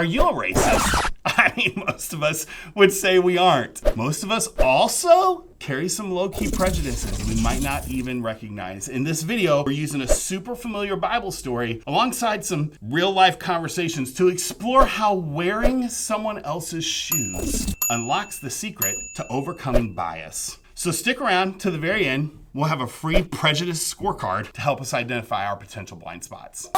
Are you a racist? I mean, most of us would say we aren't. Most of us also carry some low-key prejudices we might not even recognize. In this video, we're using a super familiar Bible story alongside some real-life conversations to explore how wearing someone else's shoes unlocks the secret to overcoming bias. So stick around to the very end. We'll have a free prejudice scorecard to help us identify our potential blind spots.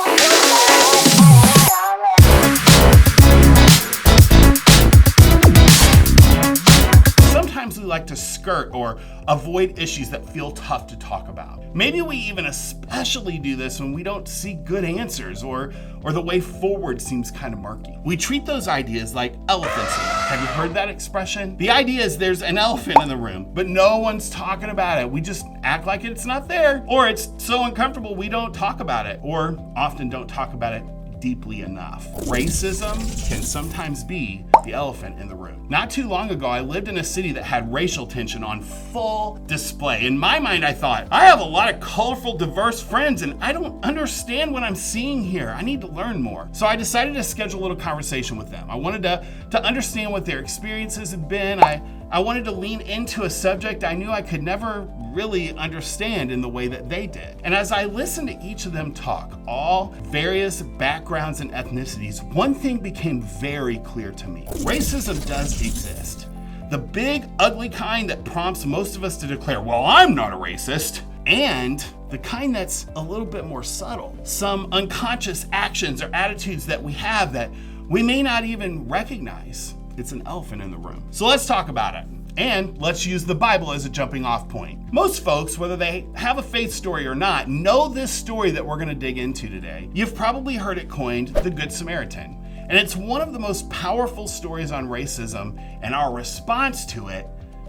Sometimes we like to skirt or avoid issues that feel tough to talk about. Maybe we even especially do this when we don't see good answers or the way forward seems kind of murky. We treat those ideas like elephants. Have you heard that expression? The idea is there's an elephant in the room, but no one's talking about it. We just act like it's not there, or it's so uncomfortable we don't talk about it, or often don't talk about it deeply enough. Racism can sometimes be the elephant in the room. Not too long ago, I lived in a city that had racial tension on full display. In my mind, I thought, I have a lot of colorful, diverse friends, and I don't understand what I'm seeing here. I need to learn more. So I decided to schedule a little conversation with them. I wanted to understand what their experiences had been. I wanted to lean into a subject I knew I could never really understand in the way that they did. And as I listened to each of them talk, all various backgrounds and ethnicities, one thing became very clear to me. Racism does exist. The big, ugly kind that prompts most of us to declare, well, I'm not a racist, and the kind that's a little bit more subtle. Some unconscious actions or attitudes that we have that we may not even recognize. It's an elephant in the room. So let's talk about it. And let's use the Bible as a jumping off point. Most folks, whether they have a faith story or not, know this story that we're gonna dig into today. You've probably heard it coined the Good Samaritan. And it's one of the most powerful stories on racism and our response to it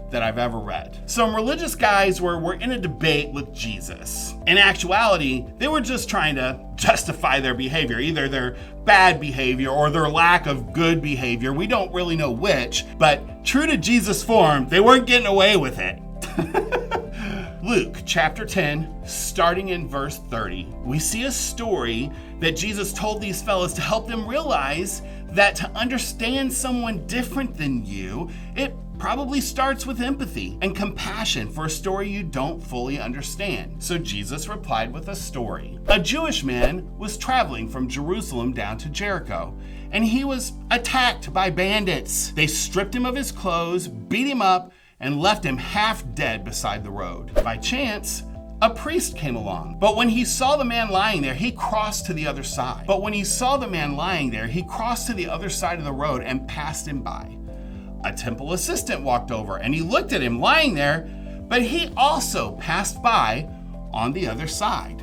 that I've ever read. Some religious guys were in a debate with Jesus. In actuality, they were just trying to justify their behavior, either their bad behavior or their lack of good behavior. We don't really know which, but true to Jesus' form, they weren't getting away with it. Luke chapter 10, starting in verse 30, we see a story that Jesus told these fellas to help them realize that to understand someone different than you, it probably starts with empathy and compassion for a story you don't fully understand. So Jesus replied with a story. A Jewish man was traveling from Jerusalem down to Jericho, and he was attacked by bandits. They stripped him of his clothes, beat him up, and left him half dead beside the road. By chance, a priest came along, but when he saw the man lying there, he crossed to the other side. Crossed to the other side of the road and passed him by. A temple assistant walked over and he looked at him lying there, but he also passed by on the other side.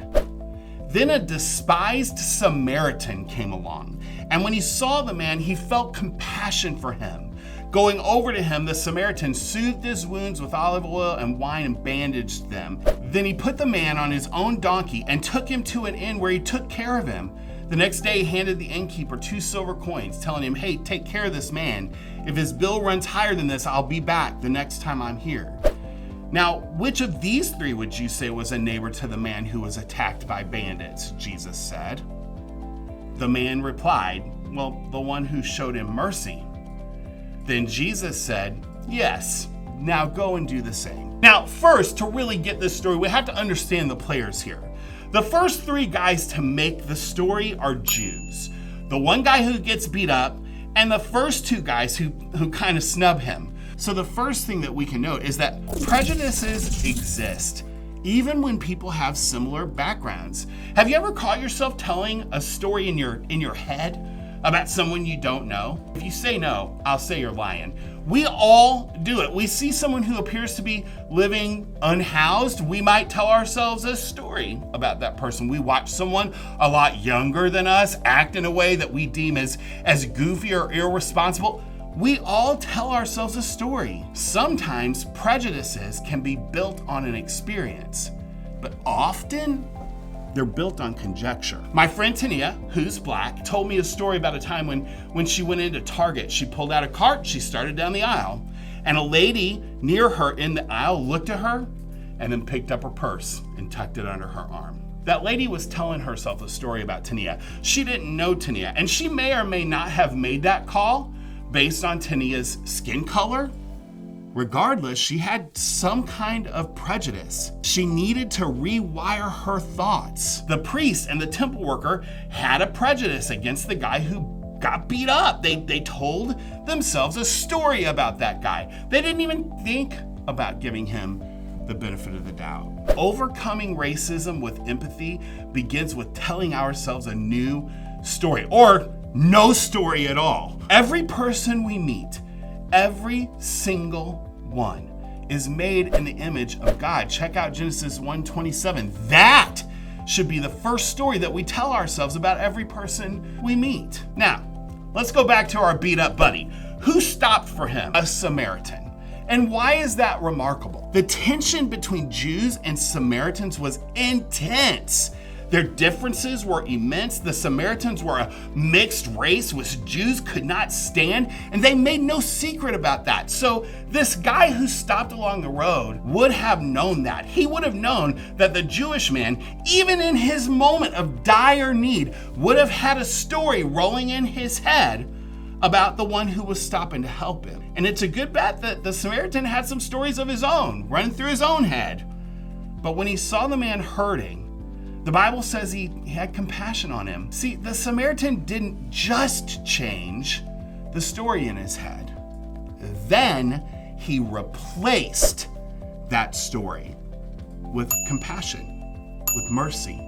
Then a despised Samaritan came along, and when he saw the man, he felt compassion for him. Going over to him, the Samaritan soothed his wounds with olive oil and wine and bandaged them. Then he put the man on his own donkey and took him to an inn where he took care of him. The next day, he handed the innkeeper 2 silver coins, telling him, hey, take care of this man. If his bill runs higher than this, I'll be back the next time I'm here. Now, which of these 3 would you say was a neighbor to the man who was attacked by bandits? Jesus said. The man replied, well, the one who showed him mercy. Then Jesus said, yes, now go and do the same. Now, first, to really get this story, we have to understand the players here. The first 3 guys to make the story are Jews. The one guy who gets beat up, and the first 2 guys who kind of snub him. So the first thing that we can note is that prejudices exist, even when people have similar backgrounds. Have you ever caught yourself telling a story in your head about someone you don't know? If you say no, I'll say you're lying. We all do it. We see someone who appears to be living unhoused. We might tell ourselves a story about that person. We watch someone a lot younger than us act in a way that we deem as goofy or irresponsible. We all tell ourselves a story. Sometimes prejudices can be built on an experience, but often they're built on conjecture. My friend Tania, who's Black, told me a story about a time when she went into Target. She pulled out a cart, she started down the aisle, and a lady near her in the aisle looked at her and then picked up her purse and tucked it under her arm. That lady was telling herself a story about Tania. She didn't know Tania, and she may or may not have made that call based on Tania's skin color. Regardless, she had some kind of prejudice. She needed to rewire her thoughts. The priest and the temple worker had a prejudice against the guy who got beat up. They told themselves a story about that guy. They didn't even think about giving him the benefit of the doubt. Overcoming racism with empathy begins with telling ourselves a new story, or no story at all. Every person we meet, every single one, is made in the image of God. Check out Genesis 1:27. That should be the first story that we tell ourselves about every person we meet. Now, let's go back to our beat up buddy. Who stopped for him? A Samaritan. And why is that remarkable? The tension between Jews and Samaritans was intense. Their differences were immense. The Samaritans were a mixed race which Jews could not stand, and they made no secret about that. So this guy who stopped along the road would have known that. He would have known that the Jewish man, even in his moment of dire need, would have had a story rolling in his head about the one who was stopping to help him. And it's a good bet that the Samaritan had some stories of his own running through his own head. But when he saw the man hurting, the Bible says he had compassion on him. See, the Samaritan didn't just change the story in his head. Then he replaced that story with compassion, with mercy,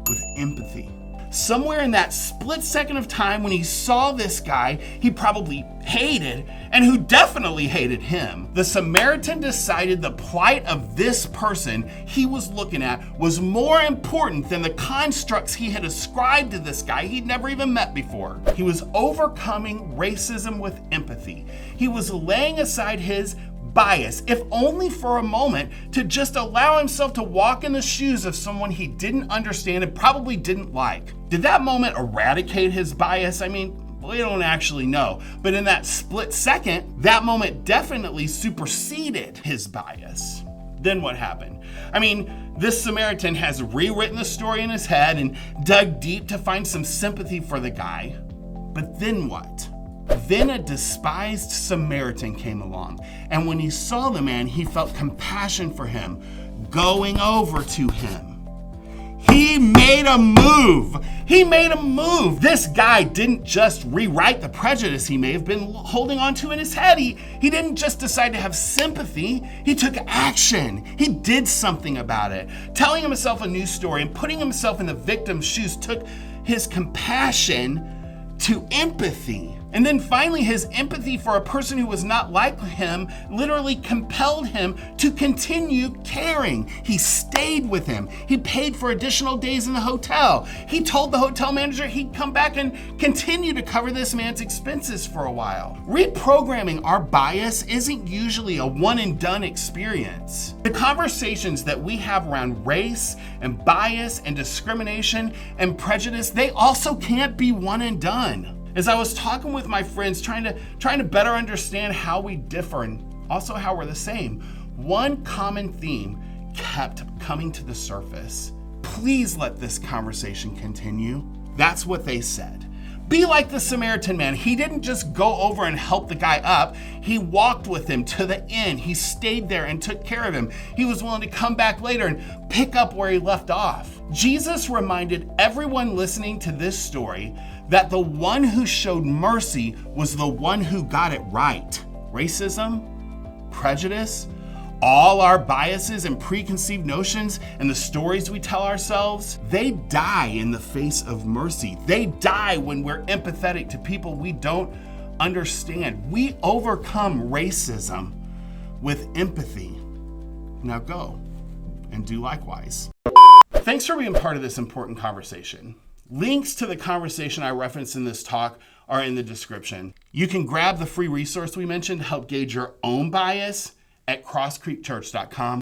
with empathy. Somewhere in that split second of time when he saw this guy he probably hated, and who definitely hated him, the Samaritan decided the plight of this person he was looking at was more important than the constructs he had ascribed to this guy he'd never even met before. He was overcoming racism with empathy. He was laying aside his bias, if only for a moment, to just allow himself to walk in the shoes of someone he didn't understand and probably didn't like. Did that moment eradicate his bias? I mean, we don't actually know. But in that split second, that moment definitely superseded his bias. Then what happened? I mean, this Samaritan has rewritten the story in his head and dug deep to find some sympathy for the guy. But then what? Then a despised Samaritan came along, and when he saw the man, he felt compassion for him, going over to him. He made a move. He made a move. This guy didn't just rewrite the prejudice he may have been holding on to in his head. He didn't just decide to have sympathy. He took action. He did something about it. Telling himself a new story and putting himself in the victim's shoes took his compassion to empathy. And then finally, his empathy for a person who was not like him literally compelled him to continue caring. He stayed with him. He paid for additional days in the hotel. He told the hotel manager he'd come back and continue to cover this man's expenses for a while. Reprogramming our bias isn't usually a one and done experience. The conversations that we have around race and bias and discrimination and prejudice, they also can't be one and done. As I was talking with my friends, trying to better understand how we differ and also how we're the same, one common theme kept coming to the surface. Please let this conversation continue. That's what they said. Be like the Samaritan man. He didn't just go over and help the guy up. He walked with him to the inn. He stayed there and took care of him. He was willing to come back later and pick up where he left off. Jesus reminded everyone listening to this story that the one who showed mercy was the one who got it right. Racism, prejudice, all our biases and preconceived notions and the stories we tell ourselves, they die in the face of mercy. They die when we're empathetic to people we don't understand. We overcome racism with empathy. Now go and do likewise. Thanks for being part of this important conversation. Links to the conversation I referenced in this talk are in the description. You can grab the free resource we mentioned to help gauge your own bias at crosscreekchurch.com.